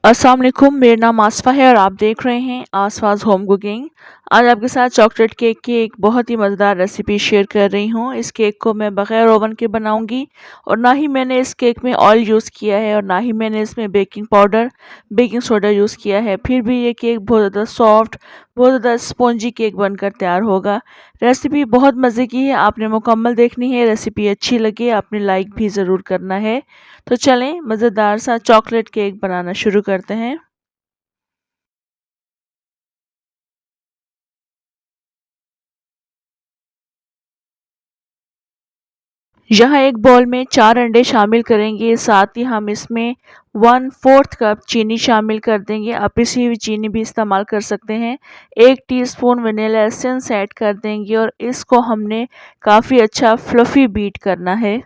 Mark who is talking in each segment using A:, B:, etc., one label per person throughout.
A: अस्सलाम वालेकुम, मेरा नाम आसफ़ा है और आप देख रहे हैं आसफ़ाज़ होम कुकिंग। आज आपके साथ चॉकलेट केक की एक बहुत ही मज़ेदार रेसिपी शेयर कर रही हूँ। इस केक को मैं बग़ैर ओवन के बनाऊँगी और ना ही मैंने इस केक में ऑयल यूज़ किया है और ना ही मैंने इसमें baking powder, baking soda use किया है। फिर भी ये केक बहुत ज़्यादा सॉफ्ट, बहुत ज़्यादा स्पॉन्जी केक बनकर तैयार होगा। रेसिपी बहुत मज़े की है, आपने मुकम्मल देखनी है। रेसिपी अच्छी लगे आपने लाइक भी ज़रूर करना है। तो चलें मज़ेदार सा चॉकलेट केक बनाना शुरू करते हैं। यहाँ एक बाउल में 4 अंडे शामिल करेंगे, साथ ही हम इसमें 1/4 कप चीनी शामिल कर देंगे। आप पिसी हुई चीनी भी इस्तेमाल कर सकते हैं। 1 टीस्पून वनीला एसेंस ऐड कर देंगे और इसको हमने काफ़ी अच्छा फ्लफ़ी बीट करना है।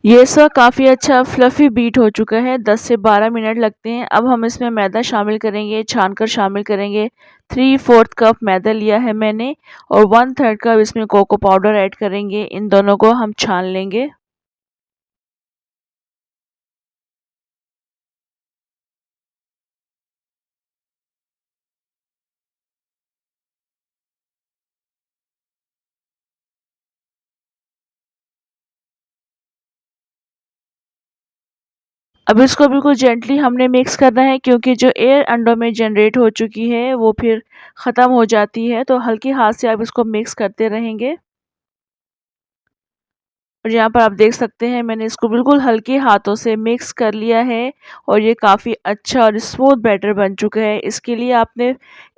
A: ये सब काफ़ी अच्छा फ्लफ़ी बीट हो चुका है, 10 से 12 मिनट लगते हैं। अब हम इसमें मैदा शामिल करेंगे, छानकर शामिल करेंगे। 3/4 कप मैदा लिया है मैंने और 1/3 कप इसमें कोको पाउडर ऐड करेंगे। इन दोनों को हम छान लेंगे। अब इसको बिल्कुल जेंटली हमने मिक्स करना है क्योंकि जो एयर अंडों में जनरेट हो चुकी है, वो फिर ख़त्म हो जाती है, तो हल्के हाथ से आप इसको मिक्स करते रहेंगे। और यहाँ पर आप देख सकते हैं मैंने इसको बिल्कुल हल्के हाथों से मिक्स कर लिया है और ये काफ़ी अच्छा और स्मूथ बैटर बन चुका है। इसके लिए आपने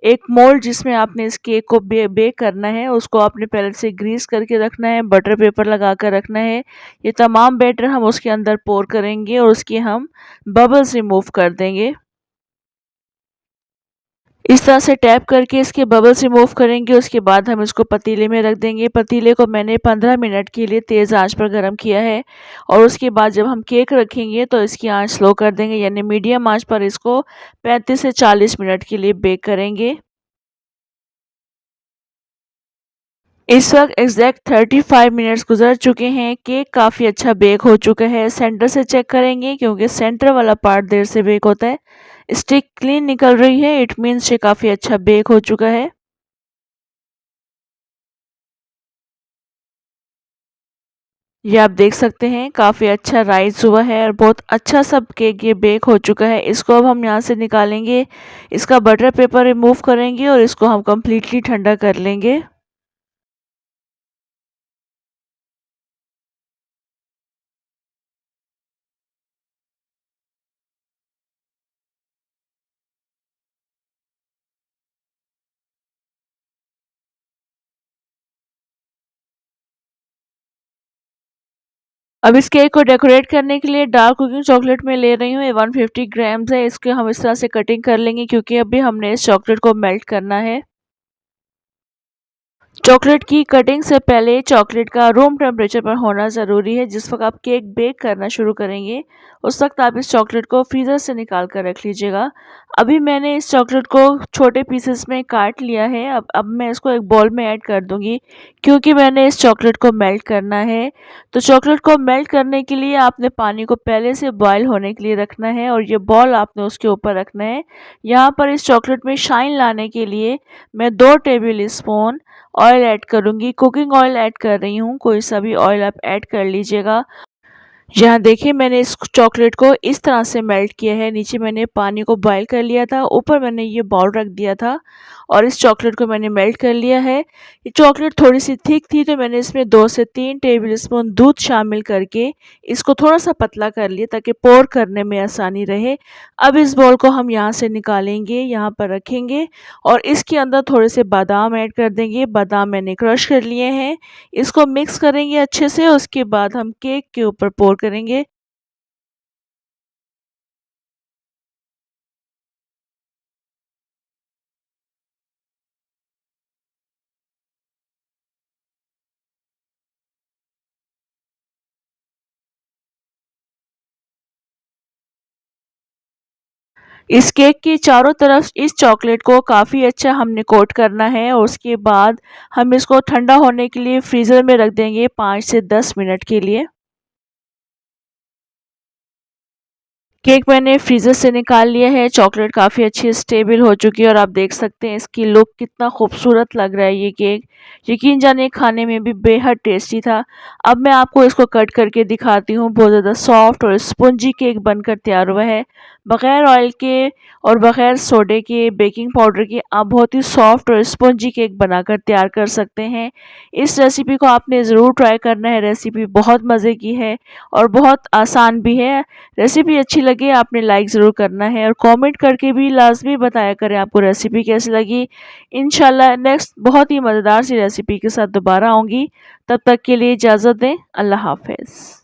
A: एक मोल्ड जिसमें आपने इस केक को बेक करना है, उसको आपने पहले से ग्रीस करके रखना है, बटर पेपर लगा कर रखना है। ये तमाम बैटर हम उसके अंदर पोर करेंगे और उसके हम बबल्स रिमूव कर देंगे। इस तरह से टैप करके इसके बबल्स रिमूव करेंगे, उसके बाद हम इसको पतीले में रख देंगे। पतीले को मैंने 15 मिनट के लिए तेज़ आंच पर गरम किया है और उसके बाद जब हम केक रखेंगे तो इसकी आंच स्लो कर देंगे, यानी मीडियम आंच पर इसको 35 से 40 मिनट के लिए बेक करेंगे। इस वक्त एग्जैक्ट 35 मिनट्स गुजर चुके हैं। केक काफ़ी अच्छा बेक हो चुका है। सेंटर से चेक करेंगे क्योंकि सेंटर वाला पार्ट देर से बेक होता है। स्टिक क्लीन निकल रही है, इट मीन्स ये काफ़ी अच्छा बेक हो चुका है। ये आप देख सकते हैं काफ़ी अच्छा राइज़ हुआ है और बहुत अच्छा सा केक ये बेक हो चुका है। इसको अब हम यहाँ से निकालेंगे, इसका बटर पेपर रिमूव करेंगे और इसको हम कंप्लीटली ठंडा कर लेंगे। अब इस केक को डेकोरेट करने के लिए डार्क कुकिंग चॉकलेट मैं ले रही हूँ, ये 150 ग्राम्स है। इसके हम इस तरह से कटिंग कर लेंगे क्योंकि अभी हमने इस चॉकलेट को मेल्ट करना है। चॉकलेट की कटिंग से पहले चॉकलेट का रूम टेम्परेचर पर होना ज़रूरी है। जिस वक्त आप केक बेक करना शुरू करेंगे, उस वक्त आप इस चॉकलेट को फ्रीज़र से निकाल कर रख लीजिएगा। अभी मैंने इस चॉकलेट को छोटे पीसेस में काट लिया है। अब मैं इसको एक बाउल में ऐड कर दूंगी क्योंकि मैंने इस चॉकलेट को मेल्ट करना है। तो चॉकलेट को मेल्ट करने के लिए आपने पानी को पहले से बॉयल होने के लिए रखना है और ये बॉल आपने उसके ऊपर रखना है। यहाँ पर इस चॉकलेट में शाइन लाने के लिए मैं 2 टेबल स्पून ऑयल ऐड करूँगी। कुकिंग ऑयल ऐड कर रही हूँ, कोई सा भी ऑयल आप ऐड कर लीजिएगा। यहाँ देखिए मैंने इस चॉकलेट को इस तरह से मेल्ट किया है। नीचे मैंने पानी को बॉयल कर लिया था, ऊपर मैंने ये बाउल रख दिया था और इस चॉकलेट को मैंने मेल्ट कर लिया है। ये चॉकलेट थोड़ी-सी थिक थी तो मैंने इसमें 2 से 3 टेबलस्पून दूध शामिल करके इसको थोड़ा-सा पतला कर लिया ताकि पोर करने में आसानी रहे। अब इस बाउल को हम यहाँ से निकालेंगे, यहाँ पर रखेंगे और इसके अंदर थोड़े से बादाम ऐड कर देंगे। बादाम मैंने क्रश कर लिए हैं। इसको मिक्स करेंगे अच्छे से, उसके बाद हम केक के ऊपर पोर करेंगे। इस केक के चारों तरफ इस चॉकलेट को काफ़ी अच्छा हमने कोट करना है और उसके बाद हम इसको ठंडा होने के लिए फ्रीज़र में रख देंगे 5 से 10 मिनट के लिए। केक मैंने फ्रीज़र से निकाल लिया है, चॉकलेट काफ़ी अच्छी स्टेबल हो चुकी है और आप देख सकते हैं इसकी लुक कितना खूबसूरत लग रहा है ये केक। यकीन जानिए खाने में भी बेहद टेस्टी था। अब मैं आपको इसको कट करके दिखाती हूँ, बहुत ज़्यादा सॉफ्ट और स्पंजी केक बनकर तैयार हुआ है। बग़ैर ऑयल के और बग़ैर सोडे के, बेकिंग पाउडर के आप बहुत ही सॉफ्ट और स्पंजी केक बनाकर तैयार कर सकते हैं। इस रेसिपी को आपने ज़रूर ट्राई करना है, रेसिपी बहुत मज़े की है और बहुत आसान भी है। रेसिपी अच्छी लगे आपने लाइक ज़रूर करना है और कमेंट करके भी लाज़मी बताया करें आपको रेसिपी कैसी लगी। इंशाल्लाह नेक्स्ट बहुत ही मज़ेदार सी रेसिपी के साथ दोबारा आऊँगी। तब तक के लिए इजाज़त दें। अल्लाह हाफ़िज़।